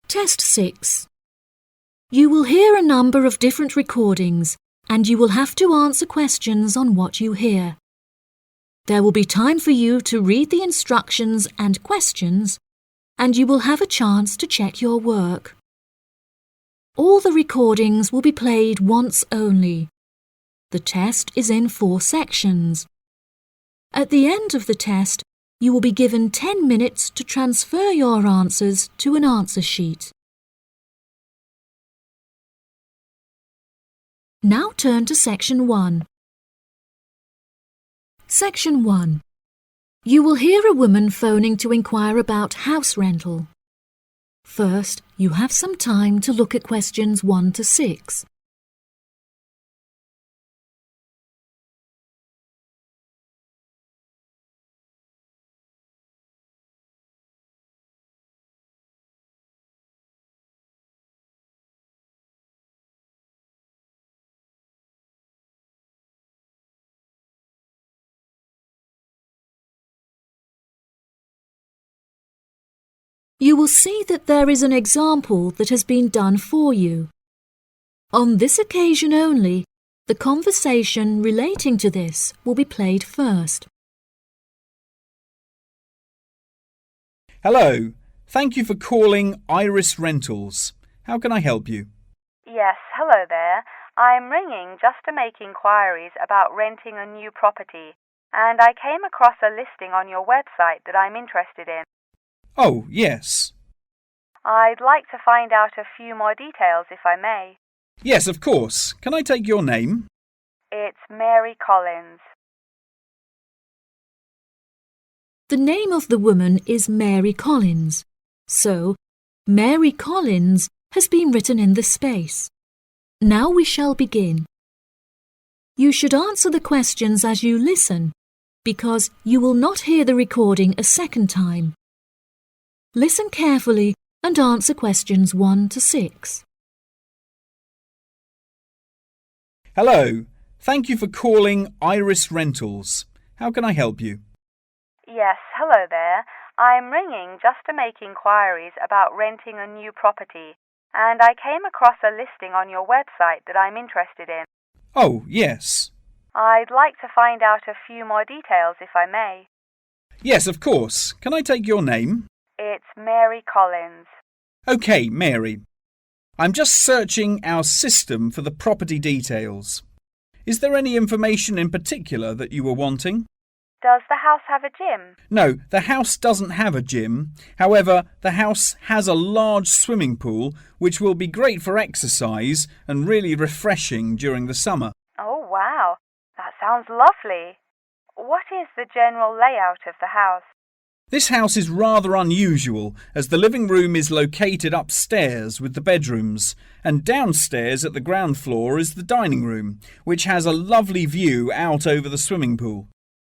Test 6. You will hear a number of different recordings and you will have to answer questions on what you hear. There will be time for you to read the instructions and questions, and you will have a chance to check your work. All the recordings will be played once only. The test is in 4 sections. At the end of the test, you will be given 10 minutes to transfer your answers to an answer sheet. Now turn to Section 1. Section 1. You will hear a woman phoning to inquire about house rental. First, you have some time to look at questions 1 to 6. You will see that there is an example that has been done for you. On this occasion only, the conversation relating to this will be played first. Hello, thank you for calling Iris Rentals. How can I help you? Yes, hello there. I'm ringing just to make inquiries about renting a new property, and I came across a listing on your website that I'm interested in. Oh, yes. I'd like to find out a few more details if I may. Yes, of course. Can I take your name? It's Mary Collins. The name of the woman is Mary Collins, so Mary Collins has been written in the space. Now we shall begin. You should answer the questions as you listen, because you will not hear the recording a second time. Listen carefully and answer questions 1 to 6. Hello, thank you for calling Iris Rentals. How can I help you? Yes, hello there. I'm ringing just to make inquiries about renting a new property, and I came across a listing on your website that I'm interested in. Oh, yes. I'd like to find out a few more details if I may. Yes, of course. Can I take your name? It's Mary Collins. OK, Mary. I'm just searching our system for the property details. Is there any information in particular that you were wanting? Does the house have a gym? No, the house doesn't have a gym. However, the house has a large swimming pool, which will be great for exercise and really refreshing during the summer. Oh, wow. That sounds lovely. What is the general layout of the house? This house is rather unusual, as the living room is located upstairs with the bedrooms, and downstairs at the ground floor is the dining room, which has a lovely view out over the swimming pool.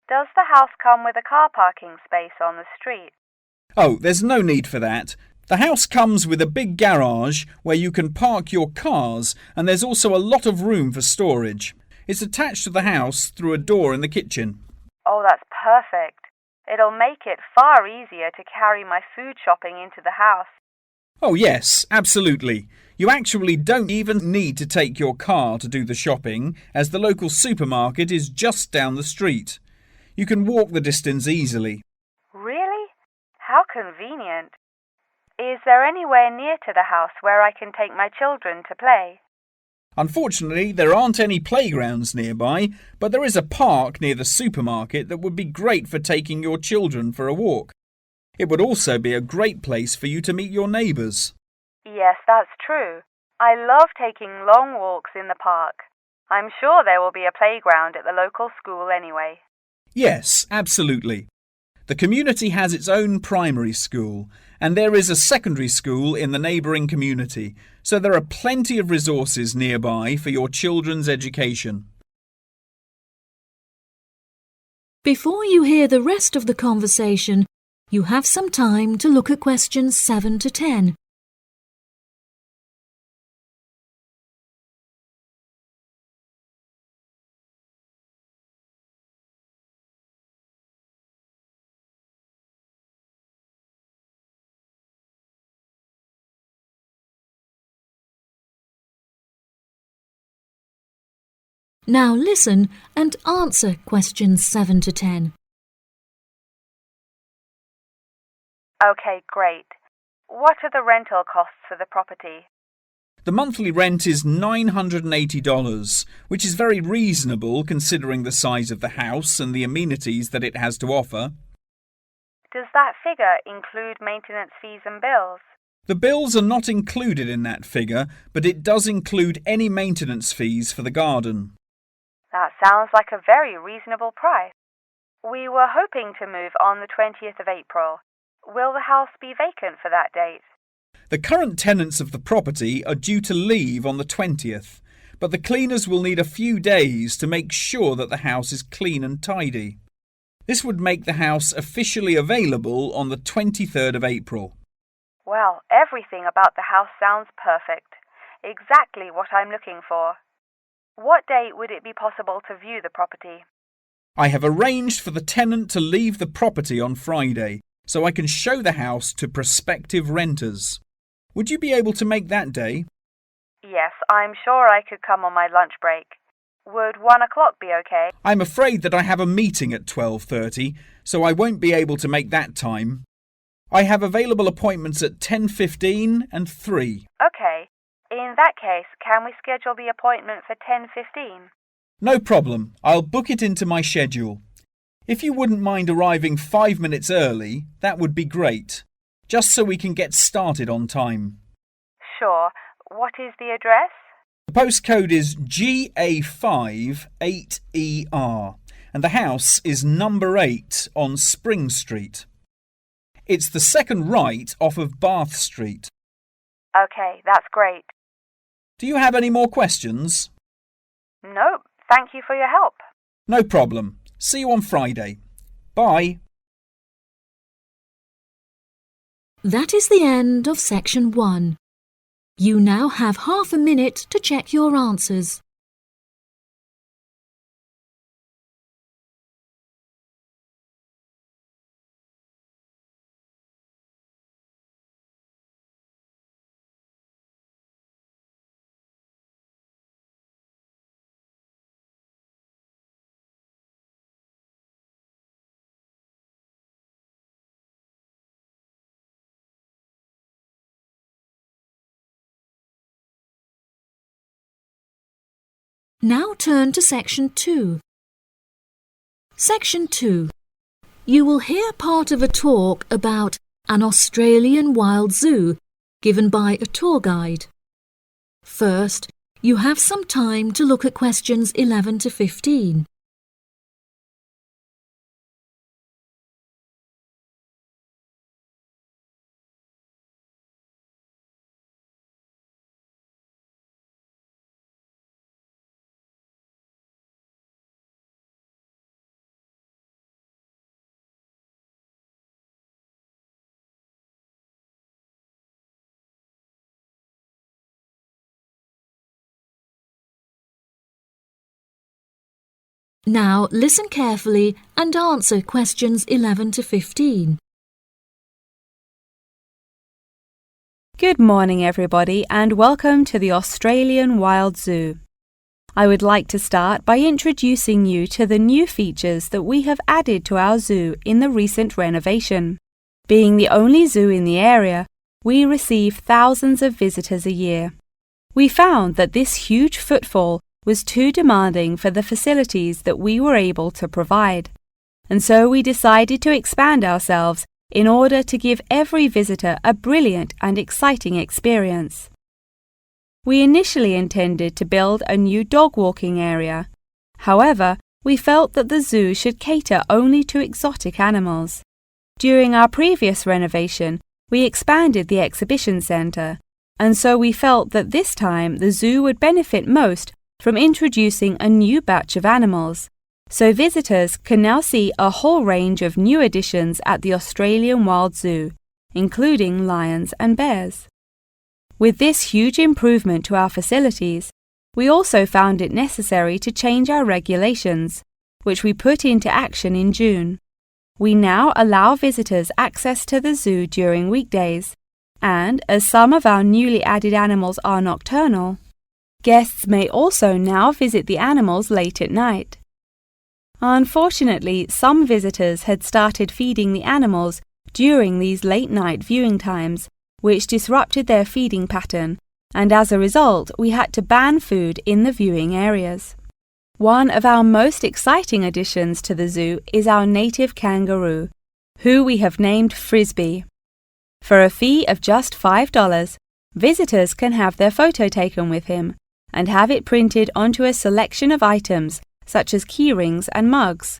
Does the house come with a car parking space on the street? Oh, there's no need for that. The house comes with a big garage where you can park your cars, and there's also a lot of room for storage. It's attached to the house through a door in the kitchen. Oh, that's perfect. It'll make it far easier to carry my food shopping into the house. Oh, yes, absolutely. You actually don't even need to take your car to do the shopping, as the local supermarket is just down the street. You can walk the distance easily. Really? How convenient. Is there anywhere near to the house where I can take my children to play? Unfortunately, there aren't any playgrounds nearby, but there is a park near the supermarket that would be great for taking your children for a walk. It would also be a great place for you to meet your neighbours. Yes, that's true. I love taking long walks in the park. I'm sure there will be a playground at the local school anyway. Yes, absolutely. The community has its own primary school, and there is a secondary school in the neighbouring community, so there are plenty of resources nearby for your children's education. Before you hear the rest of the conversation, you have some time to look at questions 7 to 10. Now listen and answer questions 7 to 10. Okay, great. What are the rental costs for the property? The monthly rent is $980, which is very reasonable considering the size of the house and the amenities that it has to offer. Does that figure include maintenance fees and bills? The bills are not included in that figure, but it does include any maintenance fees for the garden. That sounds like a very reasonable price. We were hoping to move on the 20th of April. Will the house be vacant for that date? The current tenants of the property are due to leave on the 20th, but the cleaners will need a few days to make sure that the house is clean and tidy. This would make the house officially available on the 23rd of April. Well, everything about the house sounds perfect. Exactly what I'm looking for. What date would it be possible to view the property? I have arranged for the tenant to leave the property on Friday, so I can show the house to prospective renters. Would you be able to make that day? Yes, I'm sure I could come on my lunch break. Would 1 o'clock be okay? I'm afraid that I have a meeting at 12:30, so I won't be able to make that time. I have available appointments at 10:15 and 3. Okay. In that case, can we schedule the appointment for 10:15? No problem. I'll book it into my schedule. If you wouldn't mind arriving 5 minutes early, that would be great, just so we can get started on time. Sure. What is the address? The postcode is GA5 8ER, and the house is number 8 on Spring Street. It's the second right off of Bath Street. Okay, that's great. Do you have any more questions? Nope. Thank you for your help. No problem. See you on Friday. Bye. That is the end of section 1. You now have half a minute to check your answers. Now turn to section 2. Section 2. You will hear part of a talk about an Australian wild zoo given by a tour guide. First, you have some time to look at questions 11 to 15. Now listen carefully and answer questions 11 to 15. Good morning, everybody, and welcome to the Australian Wild Zoo. I would like to start by introducing you to the new features that we have added to our zoo in the recent renovation. Being the only zoo in the area, we receive thousands of visitors a year. We found that this huge footfall was too demanding for the facilities that we were able to provide, and so we decided to expand ourselves in order to give every visitor a brilliant and exciting experience. We initially intended to build a new dog walking area. However, we felt that the zoo should cater only to exotic animals. During our previous renovation, we expanded the exhibition centre, and so we felt that this time the zoo would benefit most from introducing a new batch of animals, so visitors can now see a whole range of new additions at the Australian Wild Zoo, including lions and bears. With this huge improvement to our facilities, we also found it necessary to change our regulations, which we put into action in June. We now allow visitors access to the zoo during weekdays, and as some of our newly added animals are nocturnal, Guests may also now visit the animals late at night. Unfortunately, some visitors had started feeding the animals during these late-night viewing times, which disrupted their feeding pattern, and as a result, we had to ban food in the viewing areas. One of our most exciting additions to the zoo is our native kangaroo, who we have named Frisbee. For a fee of just $5, visitors can have their photo taken with him and have it printed onto a selection of items such as keyrings and mugs.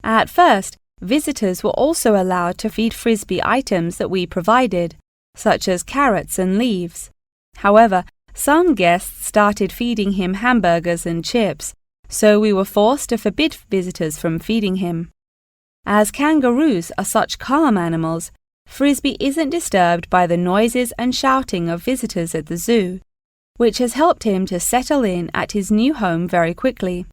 At first, visitors were also allowed to feed Frisbee items that we provided, such as carrots and leaves. However, some guests started feeding him hamburgers and chips, so we were forced to forbid visitors from feeding him. As kangaroos are such calm animals, Frisbee isn't disturbed by the noises and shouting of visitors at the zoo, which has helped him to settle in at his new home very quickly.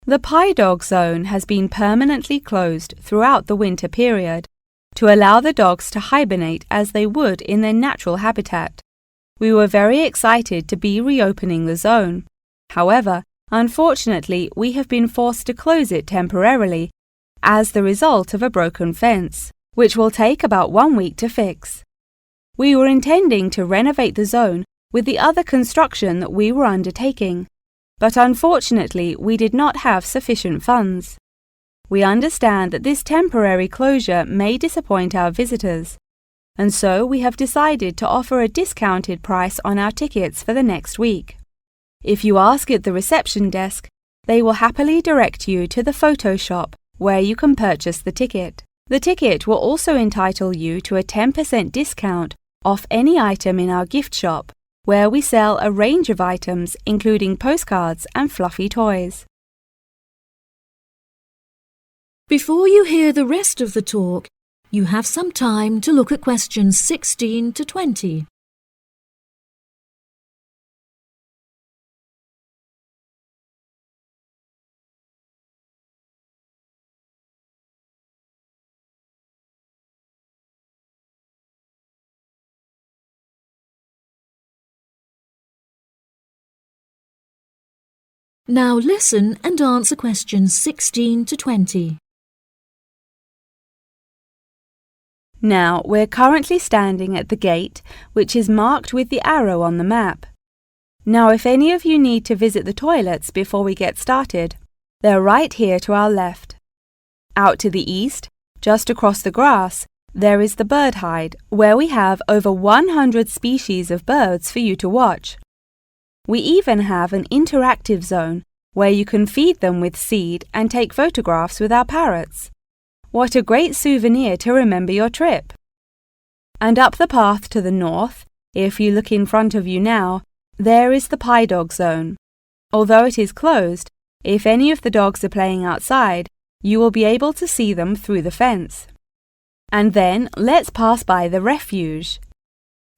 The Pie Dog Zone has been permanently closed throughout the winter period to allow the dogs to hibernate as they would in their natural habitat. We were very excited to be reopening the zone. However, unfortunately, we have been forced to close it temporarily as the result of a broken fence, which will take about 1 week to fix. We were intending to renovate the zone with the other construction that we were undertaking, but unfortunately we did not have sufficient funds. We understand that this temporary closure may disappoint our visitors, and so we have decided to offer a discounted price on our tickets for the next week. If you ask at the reception desk, they will happily direct you to the photo shop where you can purchase the ticket. The ticket will also entitle you to a 10% discount off any item in our gift shop, where we sell a range of items including postcards and fluffy toys. Before you hear the rest of the talk, you have some time to look at questions 16 to 20. Now listen and answer questions 16 to 20. Now, we're currently standing at the gate, which is marked with the arrow on the map. Now, if any of you need to visit the toilets before we get started, they're right here to our left. Out to the east, just across the grass, there is the bird hide, where we have over 100 species of birds for you to watch. We even have an interactive zone where you can feed them with seed and take photographs with our parrots. What a great souvenir to remember your trip! And up the path to the north, if you look in front of you now, there is the Pie Dog Zone. Although it is closed, if any of the dogs are playing outside, you will be able to see them through the fence. And then let's pass by the refuge.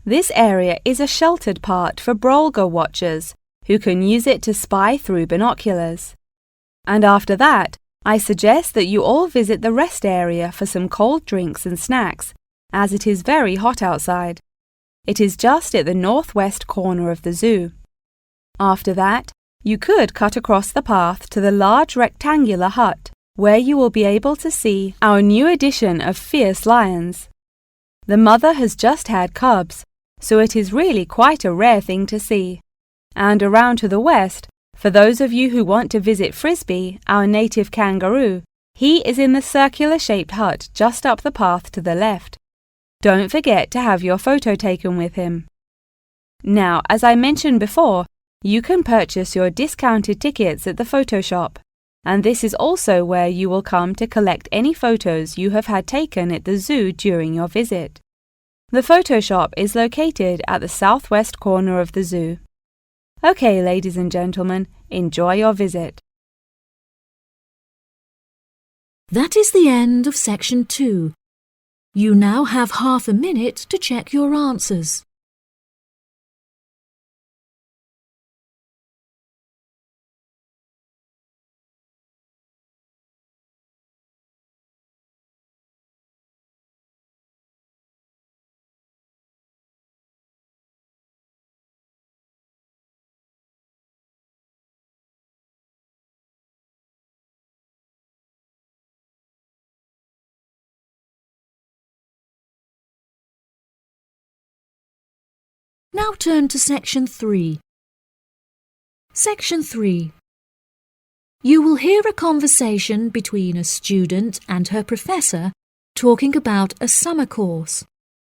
This area is a sheltered part for Brolga watchers who can use it to spy through binoculars. And after that, I suggest that you all visit the rest area for some cold drinks and snacks, as it is very hot outside. It is just at the northwest corner of the zoo. After that, you could cut across the path to the large rectangular hut, where you will be able to see our new addition of fierce lions. The mother has just had cubs, so it is really quite a rare thing to see. And around to the west, for those of you who want to visit Frisbee, our native kangaroo, he is in the circular-shaped hut just up the path to the left. Don't forget to have your photo taken with him. Now, as I mentioned before, you can purchase your discounted tickets at the photo shop, and this is also where you will come to collect any photos you have had taken at the zoo during your visit. The photo shop is located at the southwest corner of the zoo. Okay, ladies and gentlemen, enjoy your visit. That is the end of section 2. You now have half a minute to check your answers. Now turn to Section 3. Section 3. You will hear a conversation between a student and her professor talking about a summer course.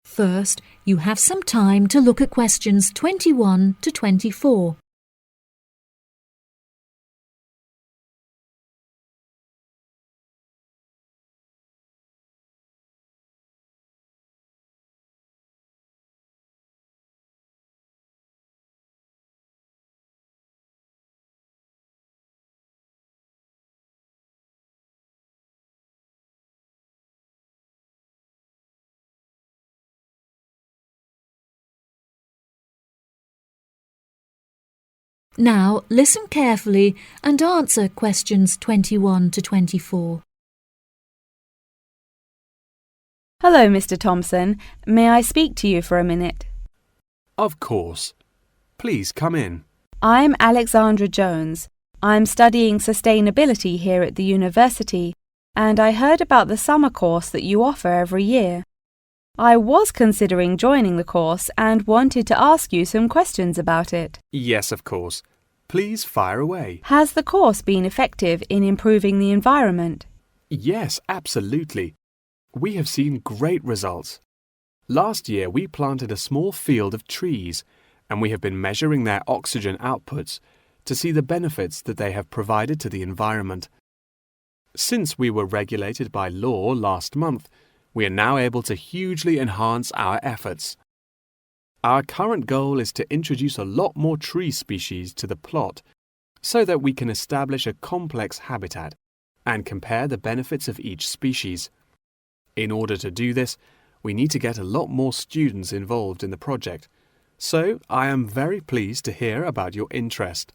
First, you have some time to look at questions 21 to 24. Now listen carefully and answer questions 21 to 24. Hello, Mr. Thompson. May I speak to you for a minute? Of course. Please come in. I'm Alexandra Jones. I'm studying sustainability here at the university, and I heard about the summer course that you offer every year. I was considering joining the course and wanted to ask you some questions about it. Yes, of course. Please fire away. Has the course been effective in improving the environment? Yes, absolutely. We have seen great results. Last year we planted a small field of trees, and we have been measuring their oxygen outputs to see the benefits that they have provided to the environment. Since we were regulated by law last month, we are now able to hugely enhance our efforts. Our current goal is to introduce a lot more tree species to the plot so that we can establish a complex habitat and compare the benefits of each species. In order to do this, we need to get a lot more students involved in the project. So I am very pleased to hear about your interest.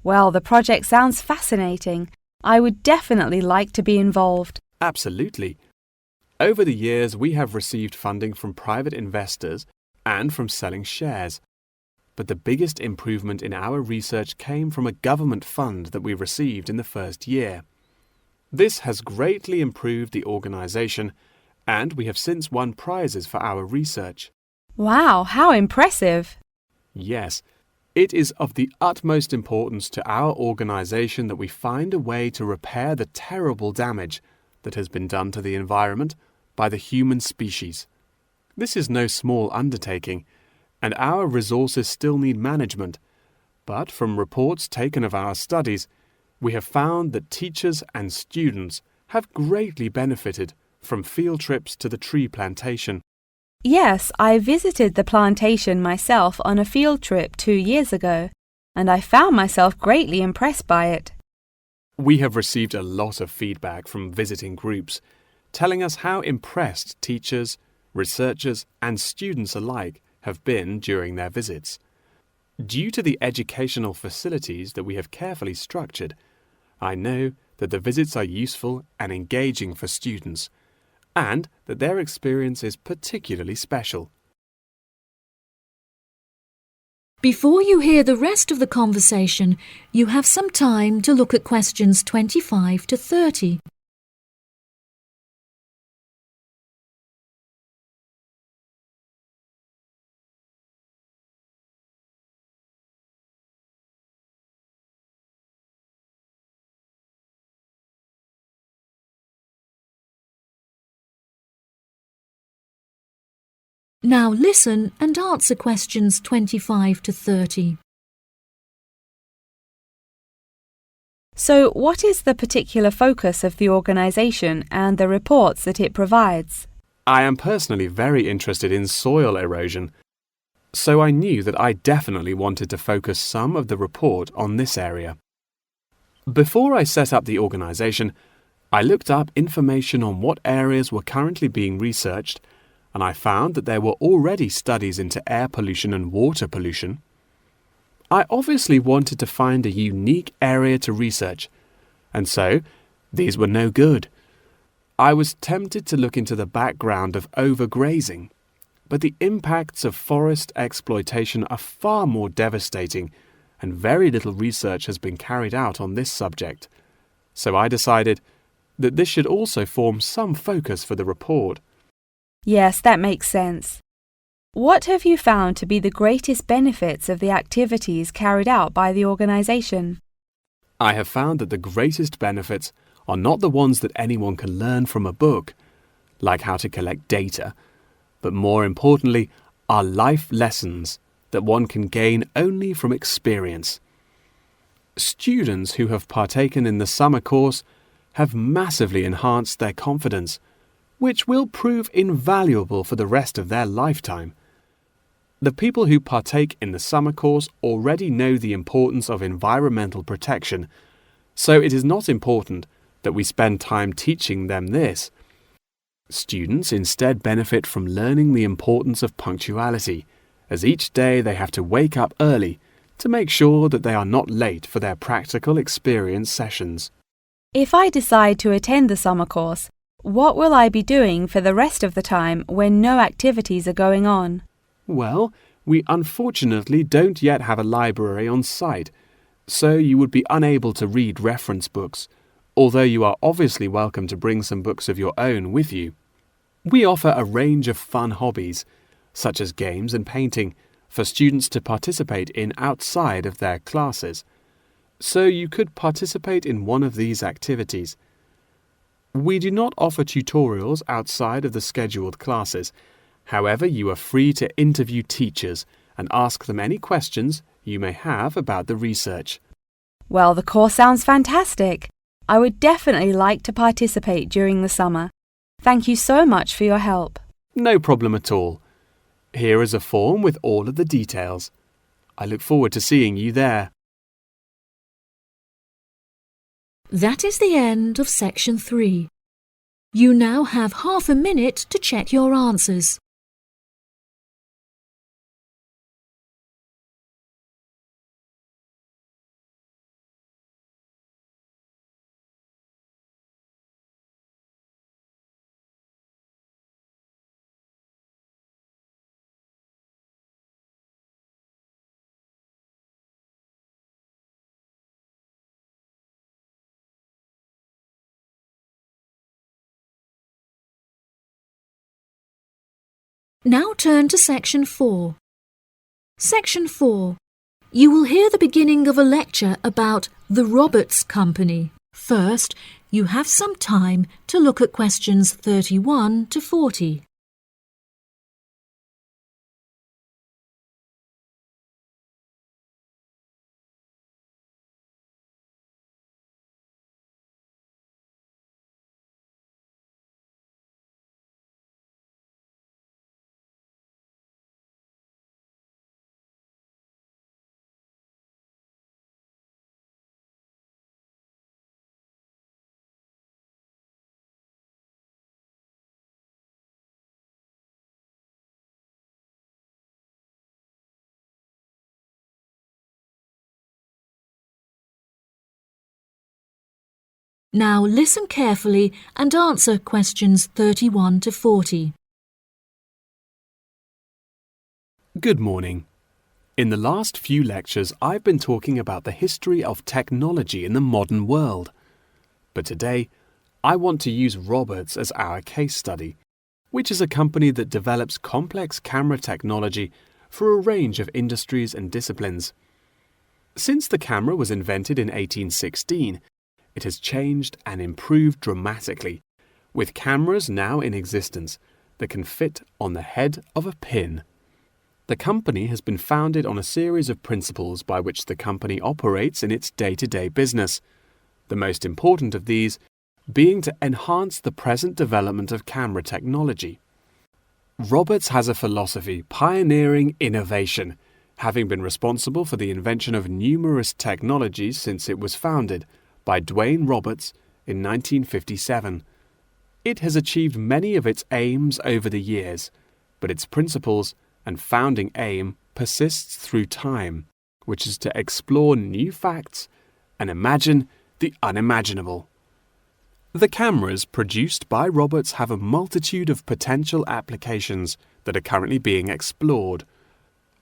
Well, the project sounds fascinating. I would definitely like to be involved. Absolutely. Over the years, we have received funding from private investors and from selling shares. But the biggest improvement in our research came from a government fund that we received in the first year. This has greatly improved the organization, and we have since won prizes for our research. Wow, how impressive! Yes, it is of the utmost importance to our organization that we find a way to repair the terrible damage that has been done to the environment by the human species. This is no small undertaking, and our resources still need management. But from reports taken of our studies, we have found that teachers and students have greatly benefited from field trips to the tree plantation. Yes, I visited the plantation myself on a field trip 2 years ago, and I found myself greatly impressed by it. We have received a lot of feedback from visiting groups, telling us how impressed teachers, researchers, and students alike have been during their visits. Due to the educational facilities that we have carefully structured, I know that the visits are useful and engaging for students, and that their experience is particularly special. Before you hear the rest of the conversation, you have some time to look at questions 25 to 30. Now listen and answer questions 25 to 30. So, what is the particular focus of the organisation and the reports that it provides? I am personally very interested in soil erosion, so I knew that I definitely wanted to focus some of the report on this area. Before I set up the organisation, I looked up information on what areas were currently being researched, and I found that there were already studies into air pollution and water pollution. I obviously wanted to find a unique area to research, and so these were no good. I was tempted to look into the background of overgrazing, but the impacts of forest exploitation are far more devastating, and very little research has been carried out on this subject. So I decided that this should also form some focus for the report. Yes, that makes sense. What have you found to be the greatest benefits of the activities carried out by the organisation? I have found that the greatest benefits are not the ones that anyone can learn from a book, like how to collect data, but more importantly are life lessons that one can gain only from experience. Students who have partaken in the summer course have massively enhanced their confidence, which will prove invaluable for the rest of their lifetime. The people who partake in the summer course already know the importance of environmental protection, so it is not important that we spend time teaching them this. Students instead benefit from learning the importance of punctuality, as each day they have to wake up early to make sure that they are not late for their practical experience sessions. If I decide to attend the summer course, what will I be doing for the rest of the time when no activities are going on? Well, we unfortunately don't yet have a library on site, so you would be unable to read reference books, although you are obviously welcome to bring some books of your own with you. We offer a range of fun hobbies, such as games and painting, for students to participate in outside of their classes, so you could participate in one of these activities. We do not offer tutorials outside of the scheduled classes. However, you are free to interview teachers and ask them any questions you may have about the research. Well, the course sounds fantastic. I would definitely like to participate during the summer. Thank you so much for your help. No problem at all. Here is a form with all of the details. I look forward to seeing you there. That is the end of section 3. You now have half a minute to check your answers. Now turn to section 4. Section 4. You will hear the beginning of a lecture about the Roberts Company. First, you have some time to look at questions 31 to 40. Now listen carefully and answer questions 31 to 40. Good morning. In the last few lectures, I've been talking about the history of technology in the modern world. But today, I want to use Roberts as our case study, which is a company that develops complex camera technology for a range of industries and disciplines. Since the camera was invented in 1816, it has changed and improved dramatically, with cameras now in existence that can fit on the head of a pin. The company has been founded on a series of principles by which the company operates in its day-to-day business, the most important of these being to enhance the present development of camera technology. Roberts has a philosophy pioneering innovation, having been responsible for the invention of numerous technologies since it was founded by Dwayne Roberts in 1957. It has achieved many of its aims over the years, but its principles and founding aim persists through time, which is to explore new facts and imagine the unimaginable. The cameras produced by Roberts have a multitude of potential applications that are currently being explored.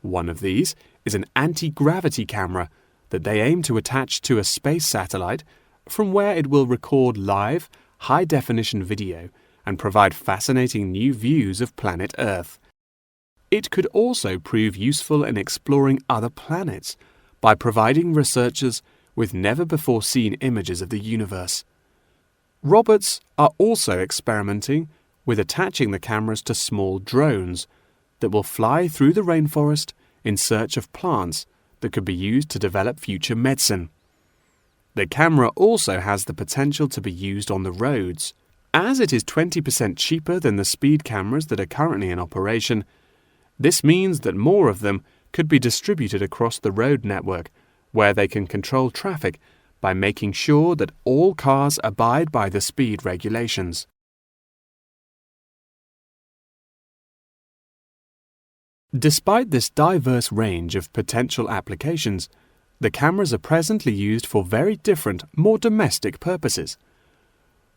One of these is an anti-gravity camera that they aim to attach to a space satellite from where it will record live, high-definition video and provide fascinating new views of planet Earth. It could also prove useful in exploring other planets by providing researchers with never-before-seen images of the universe. Roberts are also experimenting with attaching the cameras to small drones that will fly through the rainforest in search of plants that could be used to develop future medicine. The camera also has the potential to be used on the roads. As it is 20% cheaper than the speed cameras that are currently in operation, this means that more of them could be distributed across the road network, where they can control traffic by making sure that all cars abide by the speed regulations. Despite this diverse range of potential applications, the cameras are presently used for very different, more domestic purposes.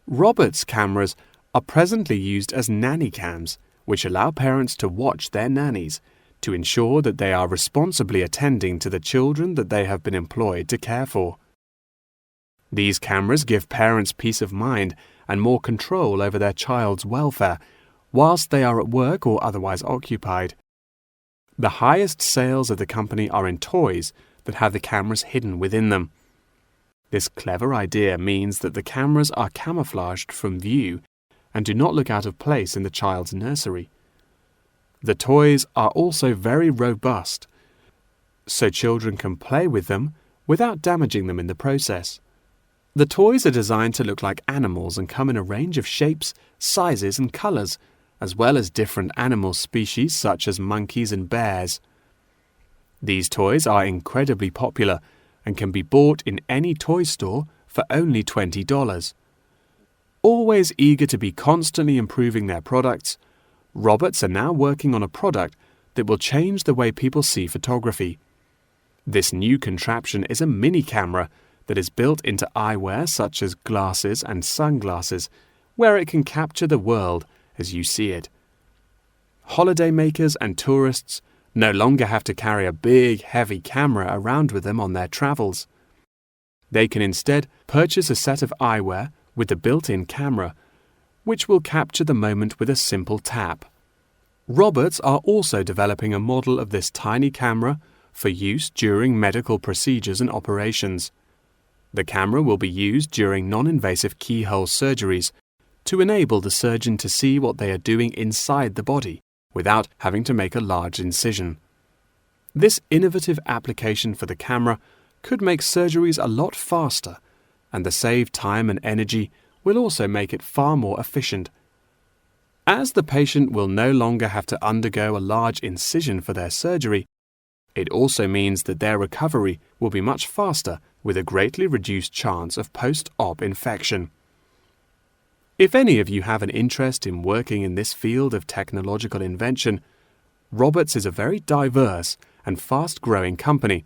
Roberts' cameras are presently used as nanny cams, which allow parents to watch their nannies to ensure that they are responsibly attending to the children that they have been employed to care for. These cameras give parents peace of mind and more control over their child's welfare whilst they are at work or otherwise occupied. The highest sales of the company are in toys that have the cameras hidden within them. This clever idea means that the cameras are camouflaged from view and do not look out of place in the child's nursery. The toys are also very robust, so children can play with them without damaging them in the process. The toys are designed to look like animals and come in a range of shapes, sizes and colors, as well as different animal species such as monkeys and bears. These toys are incredibly popular and can be bought in any toy store for only $20. Always eager to be constantly improving their products, Roberts are now working on a product that will change the way people see photography. This new contraption is a mini camera that is built into eyewear such as glasses and sunglasses, where it can capture the world as you see it. Holidaymakers and tourists no longer have to carry a big, heavy camera around with them on their travels. They can instead purchase a set of eyewear with the built-in camera, which will capture the moment with a simple tap. Roberts are also developing a model of this tiny camera for use during medical procedures and operations. The camera will be used during non-invasive keyhole surgeries to enable the surgeon to see what they are doing inside the body without having to make a large incision. This innovative application for the camera could make surgeries a lot faster, and the saved time and energy will also make it far more efficient. As the patient will no longer have to undergo a large incision for their surgery, it also means that their recovery will be much faster with a greatly reduced chance of post-op infection. If any of you have an interest in working in this field of technological invention, Roberts is a very diverse and fast-growing company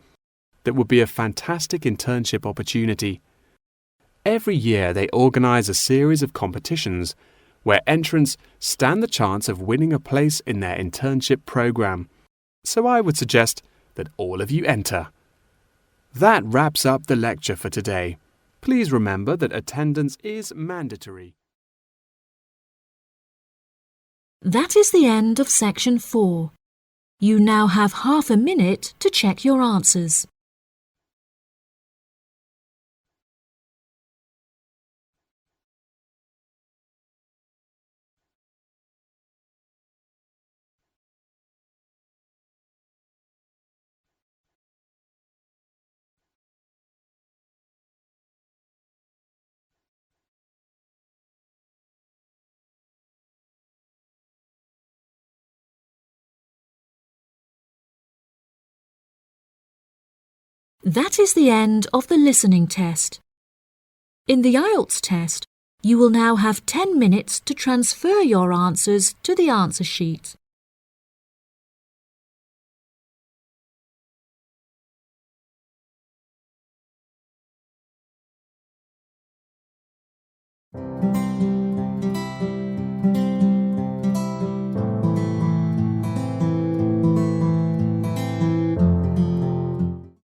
that would be a fantastic internship opportunity. Every year they organize a series of competitions where entrants stand the chance of winning a place in their internship program. So I would suggest that all of you enter. That wraps up the lecture for today. Please remember that attendance is mandatory. That is the end of section 4. You now have half a minute to check your answers. That is the end of the listening test. In the Ielts test, you will now have 10 minutes to transfer your answers to the answer sheet.